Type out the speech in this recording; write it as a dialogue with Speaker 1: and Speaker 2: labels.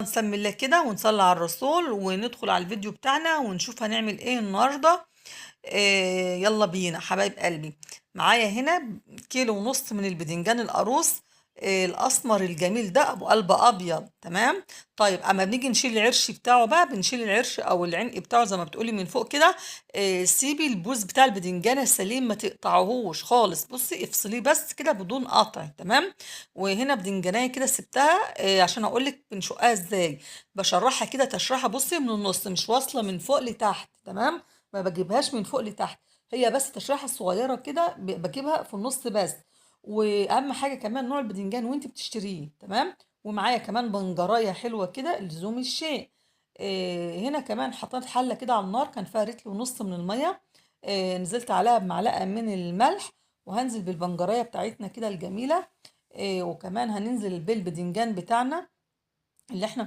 Speaker 1: نسمي الله كده ونصلي على الرسول وندخل على الفيديو بتاعنا ونشوف هنعمل ايه النهارده. يلا بينا حبايب قلبي. معايا هنا كيلو ونص من البدنجان القاروص، الاسمر الجميل ده ابو قلب ابيض. تمام. طيب اما بنيجي نشيل العرش بتاعه بقى، بنشيل العرش او العنق بتاعه زي ما بتقولي من فوق كده. سيبي البوز بتاع البدنجان السليم، ما تقطعهوش خالص، بصي افصليه بس كده بدون قطع. تمام. وهنا بدنجانية كده سبتها عشان اقول لك بنشقها ازاي. بشرحها كده تشريحه، بصي من النص، مش واصله من فوق لتحت. تمام. ما بجيبهاش من فوق لتحت، هي بس تشريحه صغيره كده بجيبها في النص بس. واهم حاجه كمان نوع البدنجان وانت بتشتريه. تمام. ومعايا كمان بنجرايه حلوه كده لزوم الشيء. هنا كمان حطيت حله كده على النار كان فيها رتل ونص من الميه. نزلت عليها بمعلقه من الملح، وهنزل بالبنجرايه بتاعتنا كده الجميله. وكمان هننزل بالبدنجان بتاعنا اللي احنا